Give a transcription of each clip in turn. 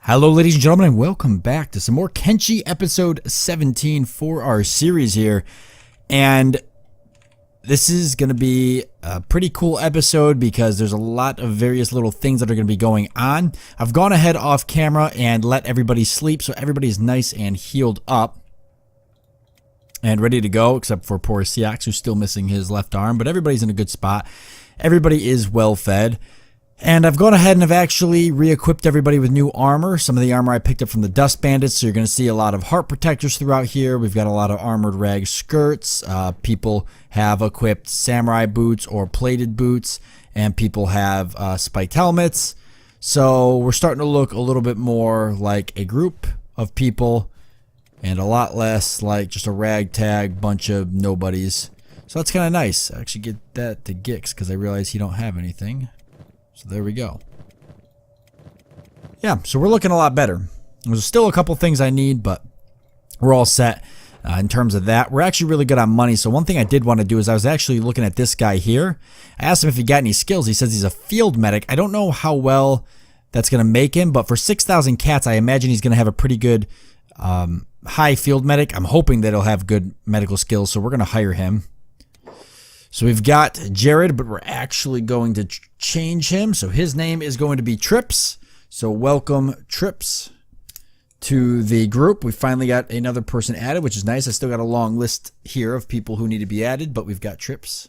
Hello ladies and gentlemen, and welcome back to some more Kenshi episode 17 for our series here. And this is going to be a pretty cool episode because there's a lot of various little things that are going to be going on. I've gone ahead off camera and let everybody sleep so everybody's nice and healed up and ready to go, except for poor Seax, who's still missing his left arm, but everybody's in a good spot. Everybody is well fed. And I've gone ahead and I've actually re-equipped everybody with new armor. Some of the armor I picked up from the Dust Bandits, so you're going to see a lot of heart protectors throughout here. We've got a lot of armored rag skirts. People have equipped samurai boots or plated boots, and people have spiked helmets. So we're starting to look a little bit more like a group of people and a lot less like just a ragtag bunch of nobodies. So that's kind of nice. I actually get that to Gix because I realize he don't have anything. So there we go. Yeah, so we're looking a lot better. There's still a couple things I need, but we're all set in terms of that. We're actually really good on money. So one thing I did want to do is I was actually looking at this guy here. I asked him if he got any skills. He says he's a field medic. I don't know how well that's going to make him, but for 6,000 cats, I imagine he's going to have a pretty good high field medic. I'm hoping that he'll have good medical skills, so we're going to hire him. So we've got Jared, but we're actually going to change him. So his name is going to be Trips. So welcome, Trips, to the group. We finally got another person added, which is nice. I still got a long list here of people who need to be added, but we've got Trips.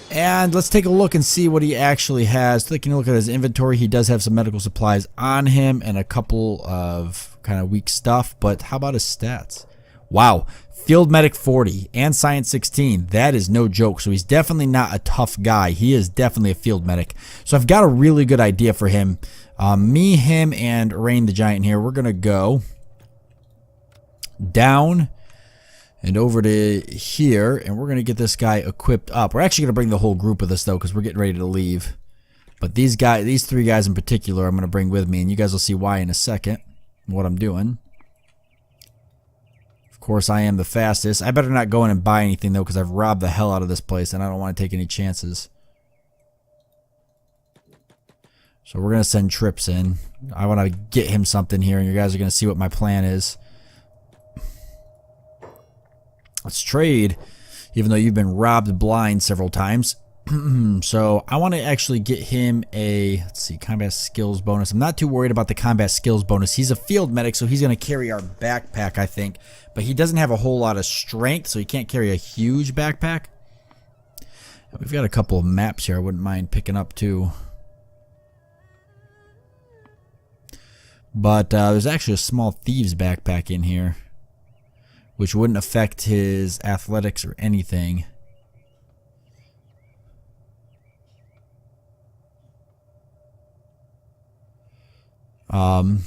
And let's take a look and see what he actually has. Taking a look at his inventory, he does have some medical supplies on him and a couple of kind of weak stuff. But how about his stats? Wow. Field Medic 40 and Science 16. That is no joke. So he's definitely not a tough guy. He is definitely a field medic. So I've got a really good idea for him. Me, him, and Rain the Giant here. We're going to go down and over to here. And we're going to get this guy equipped up. We're actually going to bring the whole group with us though, because we're getting ready to leave. But these three guys in particular, I'm going to bring with me. And you guys will see why in a second. What I'm doing. Of course, I am the fastest. I better not go in and buy anything, though, because I've robbed the hell out of this place, and I don't want to take any chances. So we're going to send Trips in. I want to get him something here, and you guys are going to see what my plan is. Let's trade, even though you've been robbed blind several times. So I want to actually get him a, let's see, combat skills bonus. I'm not too worried about the combat skills bonus. He's a field medic, so he's going to carry our backpack, I think. But he doesn't have a whole lot of strength, so he can't carry a huge backpack. We've got a couple of maps here I wouldn't mind picking up too. But there's actually a small thieves backpack in here, which wouldn't affect his athletics or anything. So I'm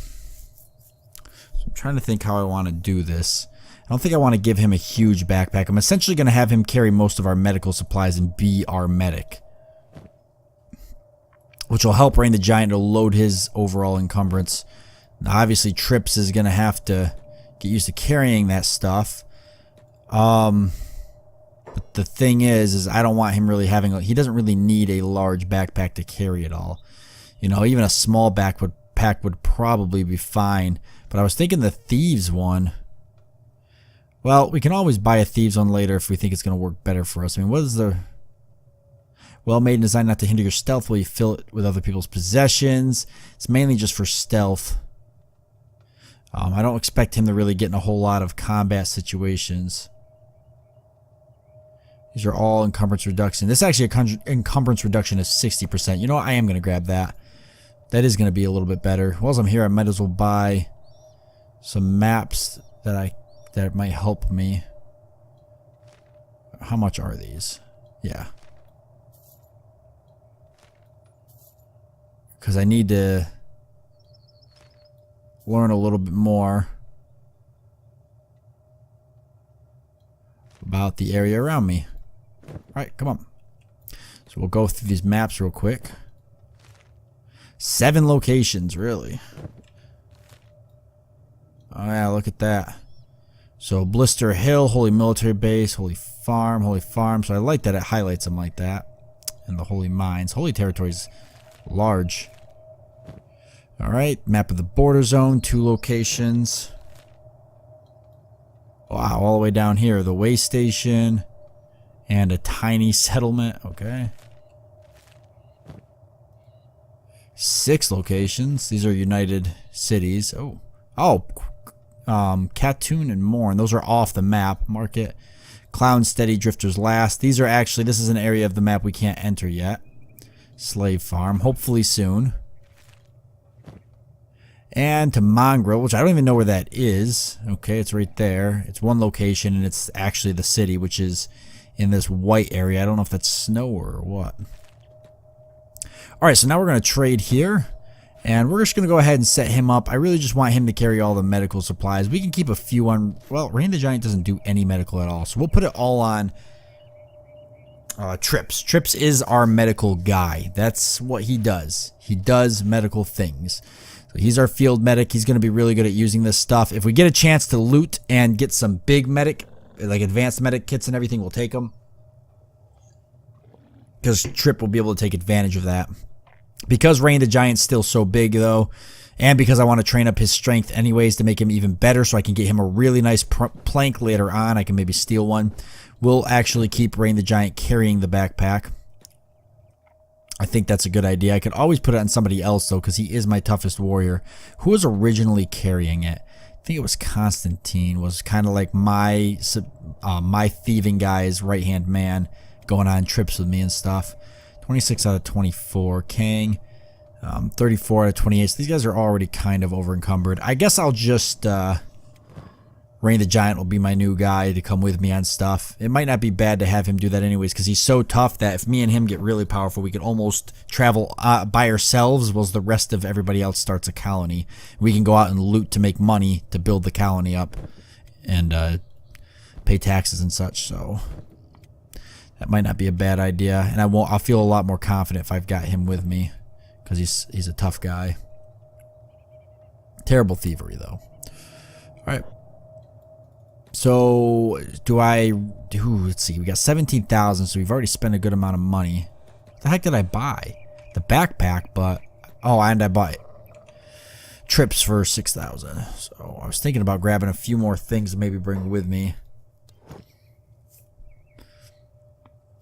trying to think how I want to do this. I don't think I want to give him a huge backpack. I'm essentially going to have him carry most of our medical supplies and be our medic, which will help Rain the Giant to load his overall encumbrance. Now, obviously, Trips is going to have to get used to carrying that stuff. But the thing is I don't want him really having... He doesn't really need a large backpack to carry it all. You know, even a small backpack would probably be fine. But I was thinking the thieves one. Well, we can always buy a thieves one later if we think it's going to work better for us. I mean, what is the... Well made and designed not to hinder your stealth while you fill it with other people's possessions. It's mainly just for stealth. I don't expect him to really get in a whole lot of combat situations. These are all encumbrance reduction. This is actually a encumbrance reduction of 60%. You know what? I am going to grab that. That is going to be a little bit better. While I'm here, I might as well buy some maps that might help me. How much are these? Yeah. Because I need to learn a little bit more about the area around me. Alright, come on. So we'll go through these maps real quick. 7 locations, really. Oh yeah, look at that. So Blister Hill, Holy Military Base, Holy Farm, Holy Farm. So I like that it highlights them like that. And the Holy Mines. Holy Territory's large. Alright, map of the border zone, 2 locations. Wow, all the way down here. The way station and a tiny settlement. Okay. 6 locations. These are United Cities. Oh, Katoon and Morn. Those are off the map. Market. Clown Steady, Drifters Last. These are actually, this is an area of the map we can't enter yet. Slave Farm. Hopefully soon. And to Mongrel, which I don't even know where that is. Okay, it's right there. It's 1 location, and it's actually the city, which is in this white area. I don't know if that's snow or what. Alright, so now we're going to trade here. And we're just going to go ahead and set him up. I really just want him to carry all the medical supplies. We can keep a few on... Well, Rain the Giant doesn't do any medical at all. So we'll put it all on Trips. Trips is our medical guy. That's what he does. He does medical things. So he's our field medic. He's going to be really good at using this stuff. If we get a chance to loot and get some big medic, like advanced medic kits and everything, we'll take them. Because Trip will be able to take advantage of that. Because Rain the Giant's still so big, though, and because I want to train up his strength anyways to make him even better so I can get him a really nice plank later on. I can maybe steal one. We'll actually keep Rain the Giant carrying the backpack. I think that's a good idea. I could always put it on somebody else, though, because he is my toughest warrior. Who was originally carrying it? I think it was Constantine. Was kind of like my thieving guy's right-hand man, going on trips with me and stuff. 26 out of 24. Kang, 34 out of 28. So these guys are already kind of over encumbered. I guess I'll just Rain the Giant will be my new guy to come with me on stuff. It might not be bad to have him do that anyways, because he's so tough that if me and him get really powerful, we could almost travel by ourselves while the rest of everybody else starts a colony. We can go out and loot to make money to build the colony up and pay taxes and such. So that might not be a bad idea, and I'll feel a lot more confident if I've got him with me, because he's a tough guy. Terrible thievery though. All right. So let's see, we got 17,000, so we've already spent a good amount of money. What the heck did I buy? The backpack, but and I bought trips for 6,000. So I was thinking about grabbing a few more things to maybe bring with me.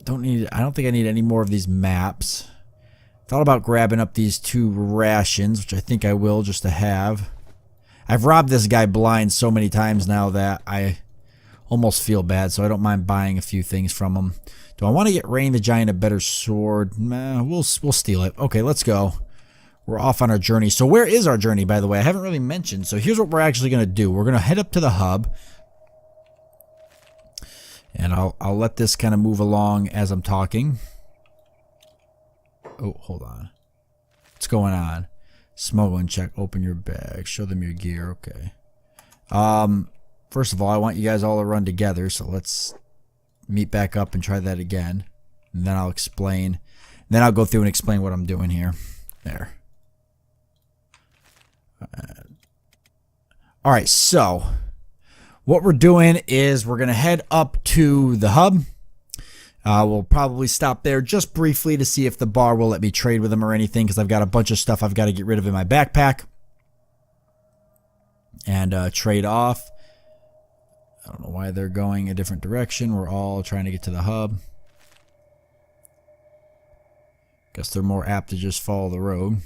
I don't think I need any more of these maps. Thought about grabbing up these 2 rations, which I think I will just to have. I've robbed this guy blind so many times now that I almost feel bad, so I don't mind buying a few things from him. Do I want to get Rain the Giant a better sword? Nah, we'll steal it. Okay, let's go. We're off on our journey. So where is our journey, by the way? I haven't really mentioned. So here's what we're actually going to do. We're going to head up to the hub. And I'll let this kind of move along as I'm talking. Oh, hold on. What's going on? Smuggling check. Open your bag. Show them your gear. Okay. First of all, I want you guys all to run together. So let's meet back up and try that again. And then I'll explain. Then I'll go through and explain what I'm doing here. There. All right. So what we're doing is we're going to head up to the hub. We'll probably stop there just briefly to see if the bar will let me trade with them or anything, because I've got a bunch of stuff I've got to get rid of in my backpack and trade off. I don't know why they're going a different direction. We're all trying to get to the hub. Guess they're more apt to just follow the road.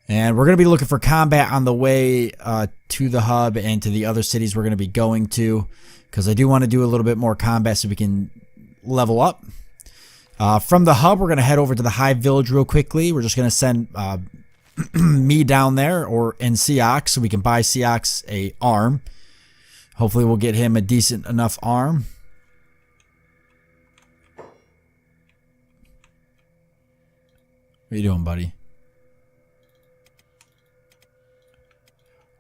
And we're going to be looking for combat on the way to the hub and to the other cities we're going to be going to, because I do want to do a little bit more combat so we can level up. From the hub, we're going to head over to the Hive Village real quickly. We're just going to send me down there and Seox so we can buy Seox a arm. Hopefully we'll get him a decent enough arm. What are you doing, buddy?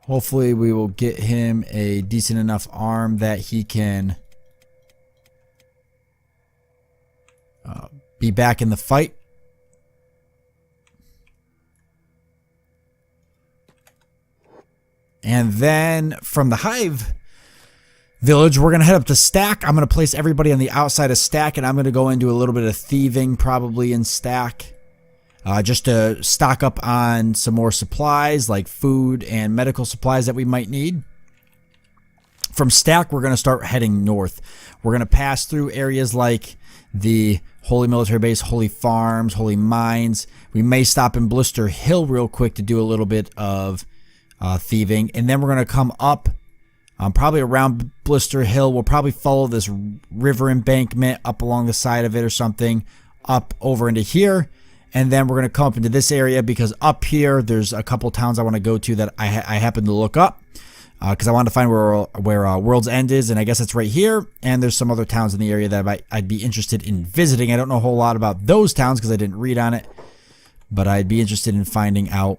Hopefully we will get him a decent enough arm that he can be back in the fight. And then from the Hive Village, we're going to head up to Stack. I'm going to place everybody on the outside of Stack, and I'm going to go into a little bit of thieving probably in Stack. just to stock up on some more supplies like food and medical supplies that we might need. From Stack, we're going to start heading north. We're going to pass through areas like the Holy Military Base, Holy Farms, Holy Mines. We may stop in Blister Hill real quick to do a little bit of thieving. And then we're going to come up probably around Blister Hill. We'll probably follow this river embankment up along the side of it or something, up over into here. And then we're going to come up into this area because up here there's a couple towns I want to go to that I happen to look up. Because I wanted to find where World's End is, and I guess it's right here. And there's some other towns in the area that I'd be interested in visiting. I don't know a whole lot about those towns because I didn't read on it. But I'd be interested in finding out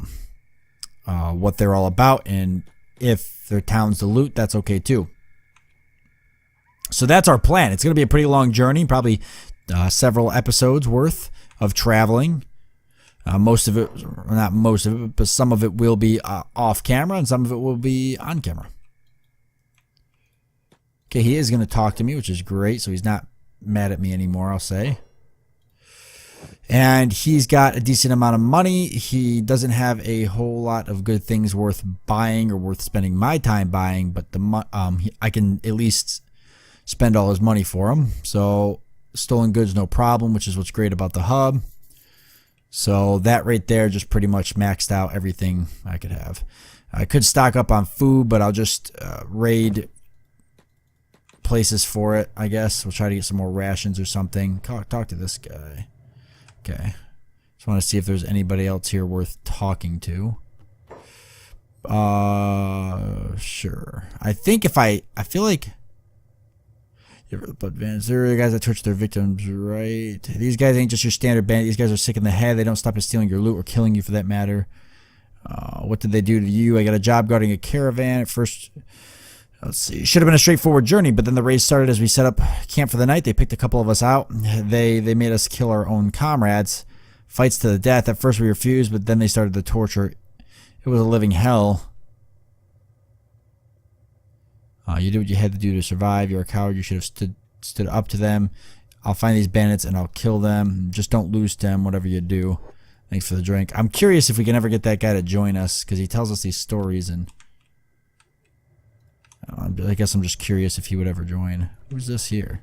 what they're all about. And if they're towns to loot, that's okay too. So that's our plan. It's going to be a pretty long journey, probably several episodes worth of traveling. Most of it, not most of it, but some of it will be off camera and some of it will be on camera. Okay, he is going to talk to me, which is great. So he's not mad at me anymore, I'll say. And he's got a decent amount of money. He doesn't have a whole lot of good things worth buying or worth spending my time buying, but I can at least spend all his money for him. So stolen goods, no problem, which is what's great about the hub. So that right there just pretty much maxed out everything I could have. I could stock up on food, but I'll just raid places for it, I guess. We'll try to get some more rations or something. Talk to this guy. Okay. Just want to see if there's anybody else here worth talking to. Sure. I think if I feel like... But Vans, there are guys that torture their victims, right? These guys ain't just your standard bandit. These guys are sick in the head. They don't stop at stealing your loot or killing you for that matter. What did they do to you? I got a job guarding a caravan. At first, let's see. Should have been a straightforward journey, but then the raid started as we set up camp for the night. They picked a couple of us out. They made us kill our own comrades. Fights to the death. At first we refused, but then they started the torture. It was a living hell. You did what you had to do to survive. You're a coward. You should have stood up to them. I'll find these bandits and I'll kill them. Just don't lose them, whatever you do. Thanks for the drink. I'm curious if we can ever get that guy to join us because he tells us these stories, and I guess I'm just curious if he would ever join. Who's this here?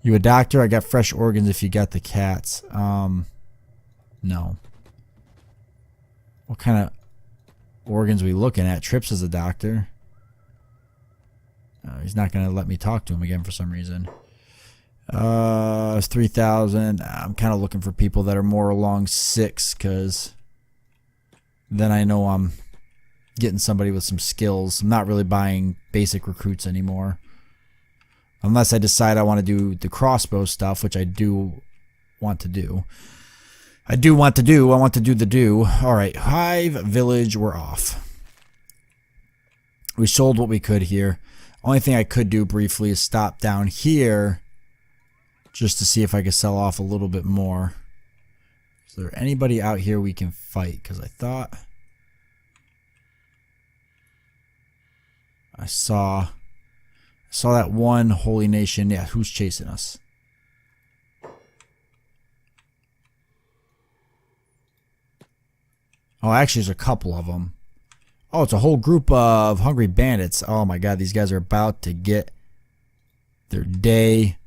You a doctor? I got fresh organs if you got the cats. No. What kind of organs we looking at? Trips is a doctor. He's not going to let me talk to him again for some reason. It's 3,000. I'm kind of looking for people that are more along 6 because then I know I'm getting somebody with some skills. I'm not really buying basic recruits anymore. Unless I decide I want to do the crossbow stuff, which I do want to do. I want to do the do. Alright, Hive Village, we're off. We sold what we could here. Only thing I could do briefly is stop down here just to see if I could sell off a little bit more. Is there anybody out here we can fight? Because I thought I saw that one holy nation. Yeah, who's chasing us? Oh, actually, there's a couple of them. Oh, it's a whole group of hungry bandits. Oh my god, these guys are about to get their day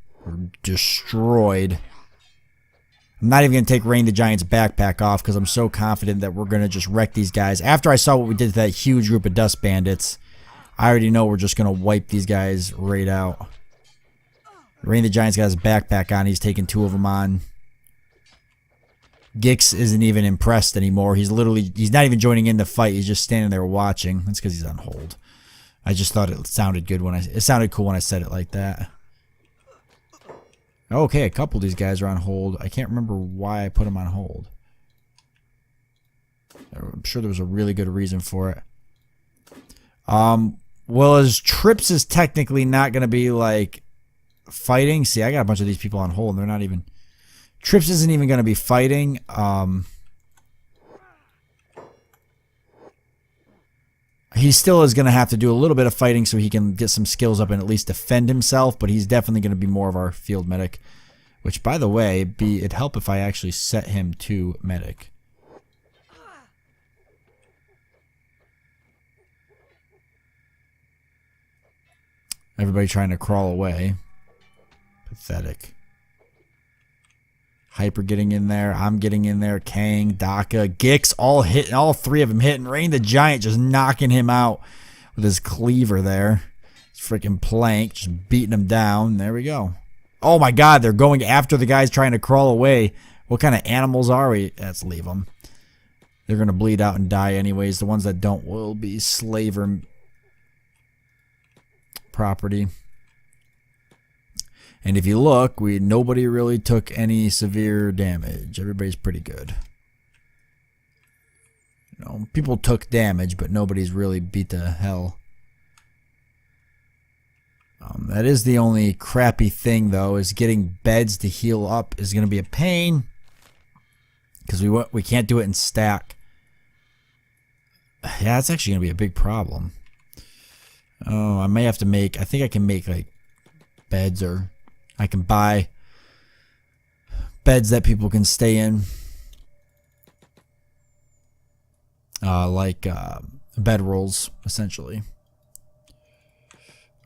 destroyed. I'm not even going to take Rain the Giant's backpack off because I'm so confident that we're going to just wreck these guys. After I saw what we did to that huge group of dust bandits, I already know we're just going to wipe these guys right out. Rain the Giant's got his backpack on. He's taking 2 of them on. Gix isn't even impressed anymore. He's not even joining in the fight. He's just standing there watching. That's because he's on hold. I just thought it sounded good it sounded cool when I said it like that. Okay, a couple of these guys are on hold. I can't remember why I put them on hold. I'm sure there was a really good reason for it. Well, as Trips is technically not going to be like fighting. See, I got a bunch of these people on hold and they're not even... Trips isn't even going to be fighting. He still is going to have to do a little bit of fighting so he can get some skills up and at least defend himself, but he's definitely going to be more of our field medic, Which, by the way, it'd help if I actually set him to medic. Everybody trying to crawl away. Pathetic. Hyper getting in there. I'm getting in there. Kang, Daka, Gix, all hitting. All three of them hitting. Rain the Giant just knocking him out with his cleaver there. His freaking plank just beating him down. There we go. Oh my God, they're going after the guys trying to crawl away. What kind of animals are we? Let's leave them. They're going to bleed out and die anyways. The ones that don't will be slaver property. And if you look, nobody really took any severe damage. Everybody's pretty good. You know, people took damage, but nobody's really beat the hell. That is the only crappy thing, though, is getting beds to heal up is going to be a pain. Because we can't do it in stack. Yeah, it's actually going to be a big problem. Oh, I may have to make... I think I can make, like, beds, or I can buy beds that people can stay in. Like bed rolls, essentially.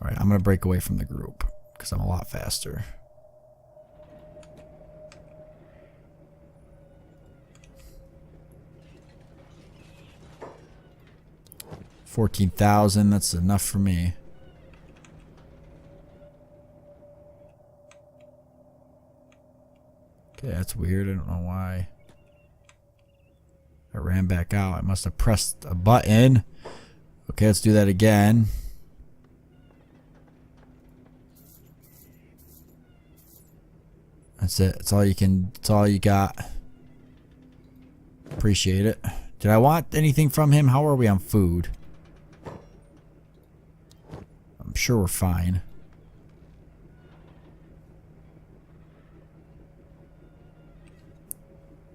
Alright, I'm going to break away from the group because I'm a lot faster. $14,000, that's enough for me. Okay, that's weird. I don't know why. I ran back out. I must have pressed a button. Okay, let's do that again. That's it. That's all you can. That's all you got. Appreciate it. Did I want anything from him? How are we on food? I'm sure we're fine.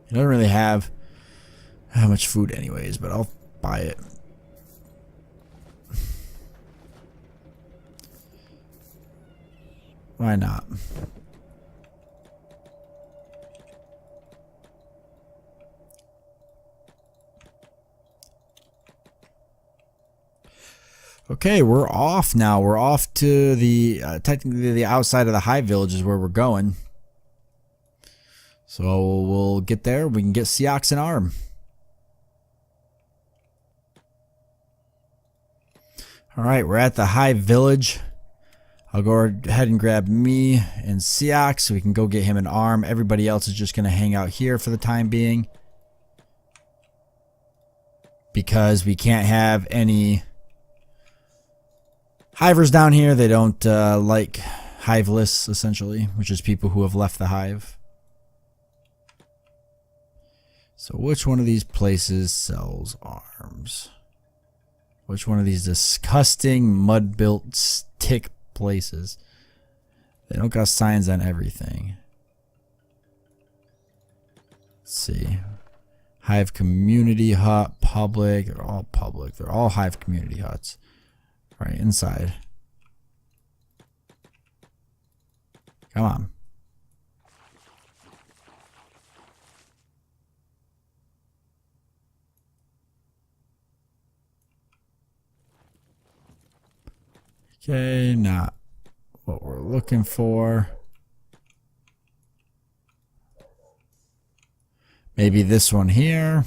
He doesn't really have how much food anyways, but I'll buy it. Why not? Okay, we're off now. We're off to the technically the outside of the Hive Village is where we're going. So we'll get there. We can get Seox and Arm. Alright, we're at the Hive Village. I'll go ahead and grab me and Seox so we can go get him an arm. Everybody else is just going to hang out here for the time being. Because we can't have any hivers down here. They don't like hiveless, essentially, which is people who have left the hive. So which one of these places sells arms? Which one of these disgusting mud-built stick places? They don't got signs on everything. Let's see. Hive community hut, public. They're all public. They're all hive community huts. Right, inside. Come on. Okay, not what we're looking for. Maybe this one here.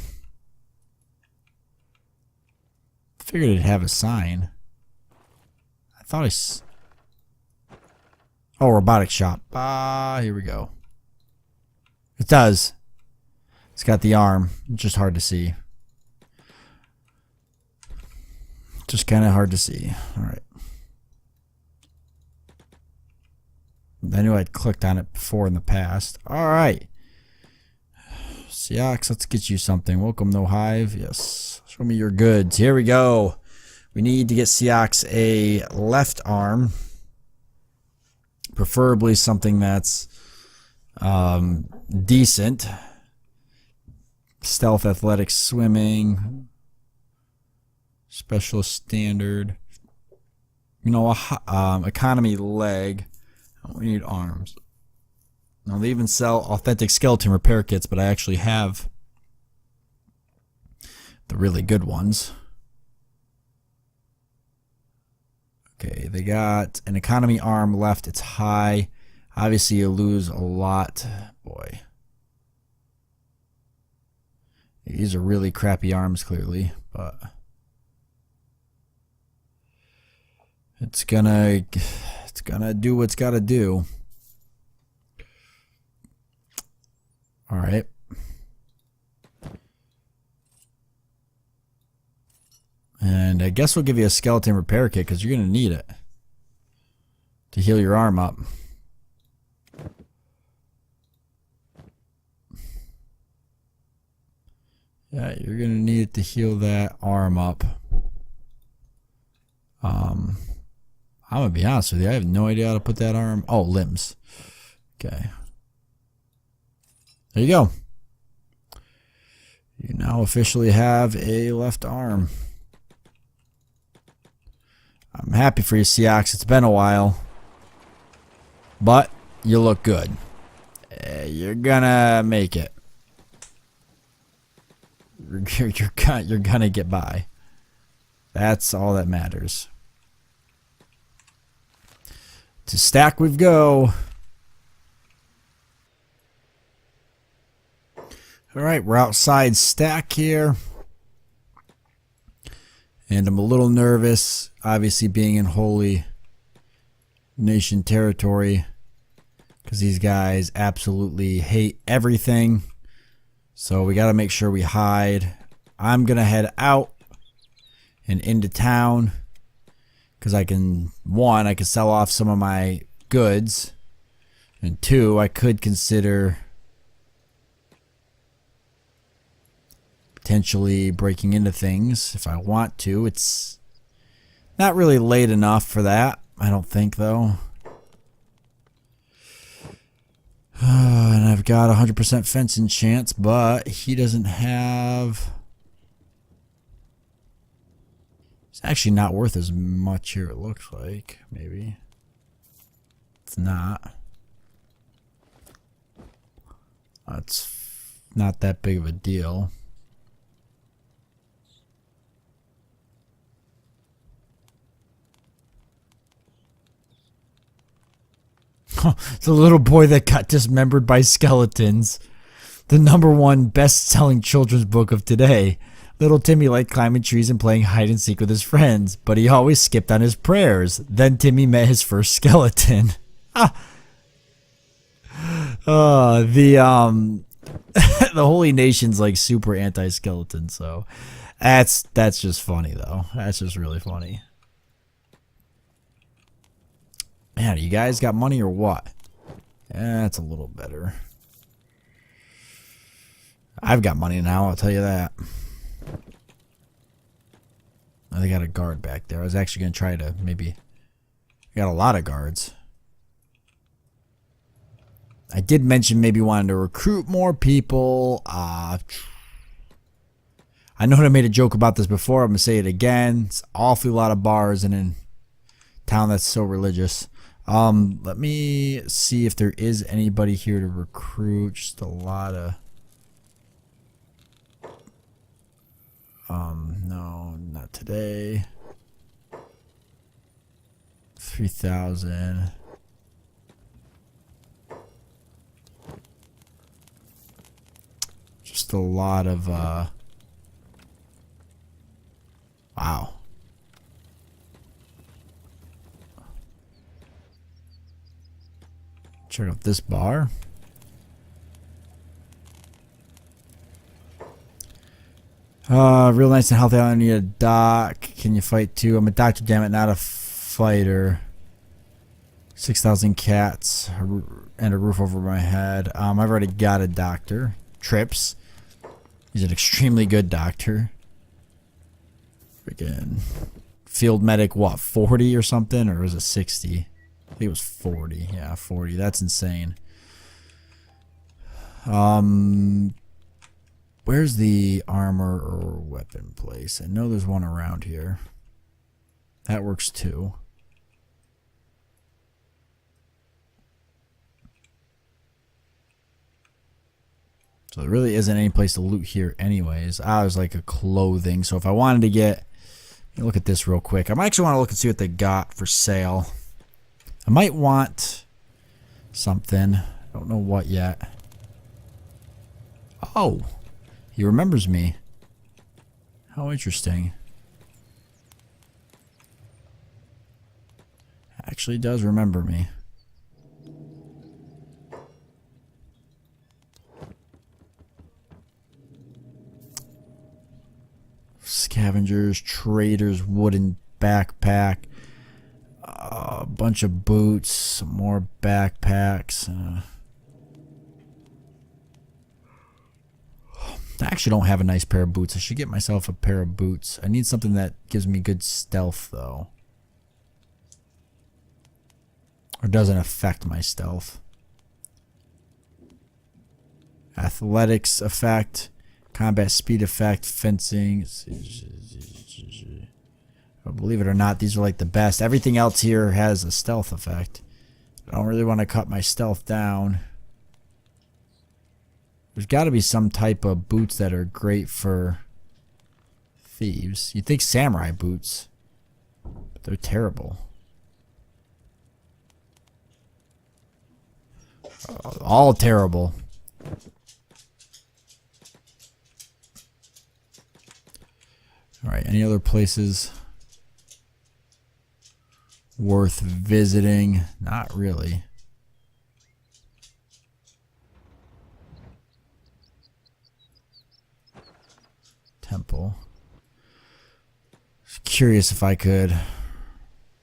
Figured it'd have a sign. I thought oh, robotic shop. Here we go. It does. It's got the arm. It's just hard to see. Just kind of hard to see. All right. I knew I'd clicked on it before in the past. Alright. Seox, let's get you something. Welcome, no hive. Yes. Show me your goods. Here we go. We need to get Seox a left arm. Preferably something that's decent. Stealth, athletics, swimming. Specialist standard. You know, economy leg. We need arms. Now, they even sell authentic skeleton repair kits, but I actually have the really good ones. Okay, they got an economy arm left. It's high. Obviously, you lose a lot. Boy. These are really crappy arms, clearly, but it's gonna do what it's gotta do. All right. And I guess we'll give you a skeleton repair kit because you're gonna need it to heal your arm up. Yeah, you're gonna need it to heal that arm up. I'm gonna be honest with you, I have no idea how to put that arm. Oh, limbs. Okay. There you go. You now officially have a left arm. I'm happy for you, Seox. It's been a while. But you look good. You're gonna make it. You're gonna get by. That's all that matters. To stack we go. Alright, we're outside stack here. And I'm a little nervous, obviously being in Holy Nation territory, because these guys absolutely hate everything. So we got to make sure we hide. I'm going to head out and into town because I can, one, I can sell off some of my goods, and two, I could consider potentially breaking into things if I want to. It's not really late enough for that, I don't think, though. And I've got 100% fencing chance, but he doesn't have... It's actually not worth as much here, it looks like. Maybe. It's not. It's not that big of a deal. It's a little boy that got dismembered by skeletons. The #1 best-selling children's book of today. Little Timmy liked climbing trees and playing hide and seek with his friends, but he always skipped on his prayers. Then Timmy met his first skeleton. The Holy Nation's like super anti-skeleton, so that's just funny though. That's just really funny. Man, you guys got money or what? Yeah, that's a little better. I've got money now, I'll tell you that. Oh, they got a guard back there. I was actually going to try to maybe... Got a lot of guards. I did mention maybe wanting to recruit more people. I know I made a joke about this before. I'm going to say it again. It's an awfully lot of bars in a town that's so religious. Let me see if there is anybody here to recruit. Just a lot of... no, not today. 3,000. Just a lot of, wow. Check out this bar. Real nice and healthy. I need a doc. Can you fight too? I'm a doctor, damn it, not a fighter. 6,000 cats and a roof over my head. I've already got a doctor. Trips. He's an extremely good doctor. Freaking field medic, what, 40 or something? Or was it 60? I think it was 40. Yeah, 40. That's insane. Where's the armor or weapon place? I know there's one around here. That works too. So there really isn't any place to loot here anyways. There's like a clothing. So if I wanted to get... Look at this real quick. I might actually want to look and see what they got for sale. I might want something. I don't know what yet. Oh, he remembers me. How interesting. Actually does remember me. Scavengers, traders, wooden backpack, a bunch of boots, some more backpacks. I actually don't have a nice pair of boots. I should get myself a pair of boots. I need something that gives me good stealth though. Or doesn't affect my stealth. Athletics effect. Combat speed effect, fencing. Believe it or not, these are like the best. Everything else here has a stealth effect. I don't really want to cut my stealth down. There's got to be some type of boots that are great for thieves. You'd think samurai boots, but they're terrible. All terrible. Alright, any other places worth visiting? Not really. Temple. Just curious if I could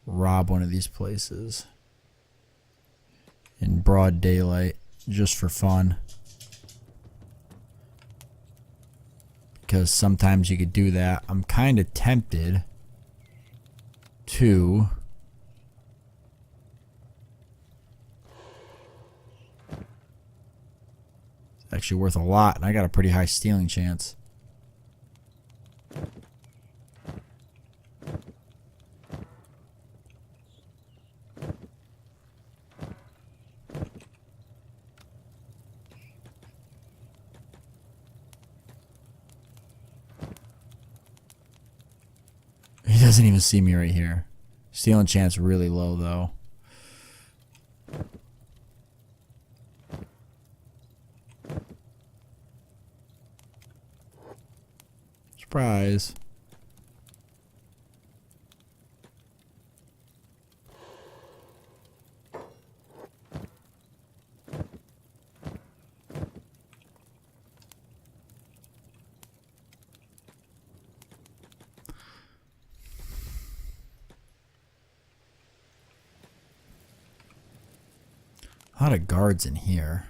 rob one of these places in broad daylight, just for fun. Because sometimes you could do that. I'm kind of tempted to it's actually worth a lot, and I got a pretty high stealing chance. He doesn't even see me right here. Stealing chance really low though. Surprise. A lot of guards in here.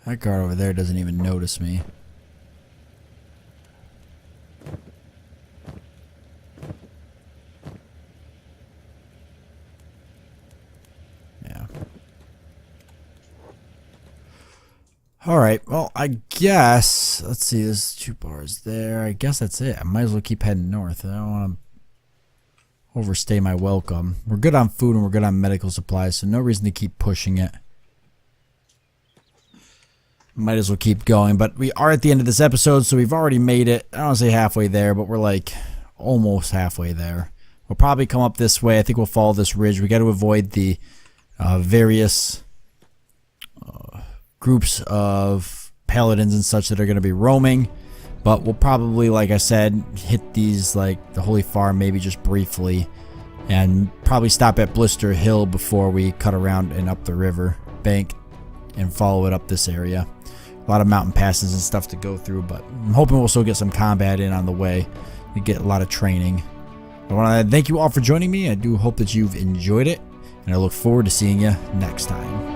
That guard over there doesn't even notice me. Yeah. Alright, well, I guess, let's see, there's 2 bars there. I guess that's it. I might as well keep heading north. I don't want to overstay my welcome. We're good on food and we're good on medical supplies, so no reason to keep pushing it. Might as well keep going, but we are at the end of this episode, so we've already made it. I don't want to say halfway there, but we're like almost halfway there. We'll probably come up this way. I think we'll follow this ridge. We got to avoid the various groups of paladins and such that are going to be roaming, but we'll probably, like I said, hit these, like the Holy Farm, maybe just briefly, and probably stop at Blister Hill before we cut around and up the river bank and follow it up this area. A lot of mountain passes and stuff to go through, but I'm hoping we'll still get some combat in on the way. We get a lot of training. I want to thank you all for joining me. I do hope that you've enjoyed it, and I look forward to seeing you next time.